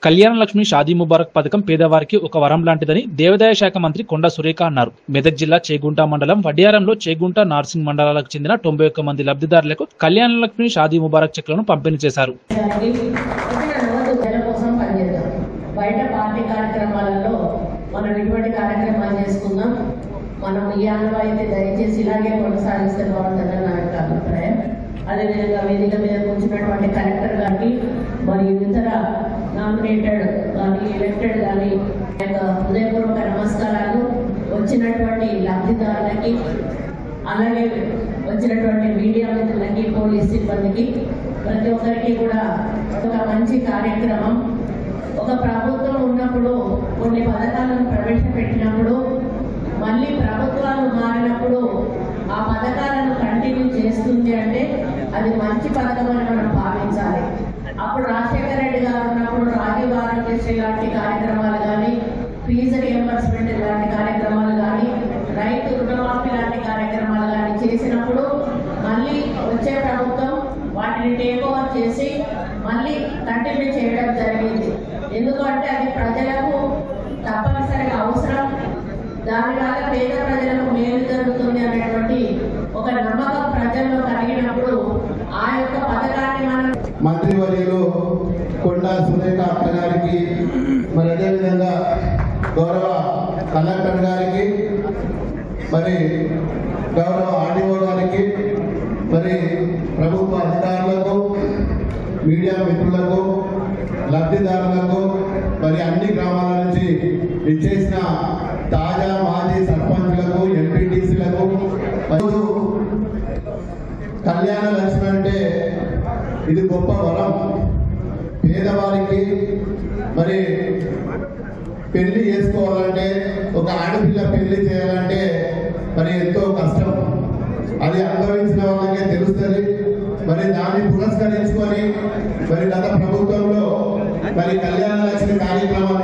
కళ్యాణ లక్ష్మి షాదీ ముబారక్ పథకం పేదవారికి ఒక వరం లాంటిదని దేవాదాయ శాఖ మంత్రి కొండా సురేఖ అన్నారు. మెదక్ జిల్లా చేగుంట మండలం వడ్యారంలో చేగుంట నార్సింగ్ మండలాలకు చెందిన 91 మంది లబ్ధిదారులకు కళ్యాణ లక్ష్మి షాదీ ముబారక్ చెక్లను పంపిణీ చేశారు. బయట పార్టీ కార్యక్రమాలలో మనం ఇటువంటి కార్యక్రమాలు చేసుకుందాం. మనం ఈ ఆనవాయితీ దయచేసి ఇలాగే కొనసాగిస్తే బాగుంటుందని నా యొక్క అభిప్రాయం. అదేవిధంగా వేదిక మీద కూర్చున్నటువంటి కలెక్టర్ గారికి మరియు ఇతర నామినేటెడ్ కానీ ఎలక్టెడ్ కానీ హృదయపూర్వక నమస్కారాలు. వచ్చినటువంటి లబ్ధిదారులకి, అలాగే వచ్చినటువంటి మీడియా మిత్రులకి, పోలీస్ సిబ్బందికి, ప్రతి ఒక్కరికి కూడా ఒక మంచి కార్యక్రమం. ఒక ప్రభుత్వం ఉన్నప్పుడు కొన్ని పథకాలను ప్రవేశపెట్టినప్పుడు మళ్ళీ ప్రభుత్వాలు మారినప్పుడు ఆ పథకాలను కంటిన్యూ చేస్తుంది అంటే అది మంచి పథకం అని మనం భావించాలి. అప్పుడు రాజశేఖర రెడ్డి గారు ఉన్నప్పుడు రాజీవ్ ఆరోగ్యశ్రీ లాంటి కార్యక్రమాలు కానీ, ఫీజు రియంబర్స్మెంట్ లాంటి కార్యక్రమాలు కానీ, రైతు రుణమాఫీ లాంటి కార్యక్రమాలు కానీ చేసినప్పుడు మళ్ళీ వచ్చే ప్రభుత్వం వాటిని టేక్ ఓవర్ చేసి మళ్ళీ కంటిన్యూ చేయడం జరిగింది. ఎందుకంటే అది ప్రజలకు తప్పనిసరిగా అవసరం, దానివల్ల పేద ప్రజలకు మేలు జరుగుతుంది అనేటువంటి ఒక నమ్మకం ప్రజల్లో కలిగినప్పుడు ఆ యొక్క పథకాన్ని మనం మంత్రివర్యులు కొండా సురేఖ అక్క గారికి, మరి అదేవిధంగా గౌరవ కలెక్టర్ గారికి, మరి గౌరవ ఆర్డీఓ గారికి, మరి ప్రభుత్వ అధికారులకు, మీడియా మిత్రులకు, లబ్ధిదారులకు, మరి అన్ని గ్రామాల నుంచి ఇచ్చేసిన తాజా మాజీ సర్పంచ్లకు, ఎంపీటీసీలకు, మరియు కళ్యాణ లక్ష్మి అంటే ఇది గొప్ప వరం. పేదవారికి మరి పెళ్లి చేసుకోవాలంటే, ఒక ఆడపిల్ల పెళ్లి చేయాలంటే మరి ఎంతో కష్టం. అది అనుభవించిన వాళ్ళకే తెలుస్తుంది. మరి దాన్ని పురస్కరించుకొని మరి గత ప్రభుత్వంలో మరి కళ్యాణ లక్ష్మి కార్యక్రమం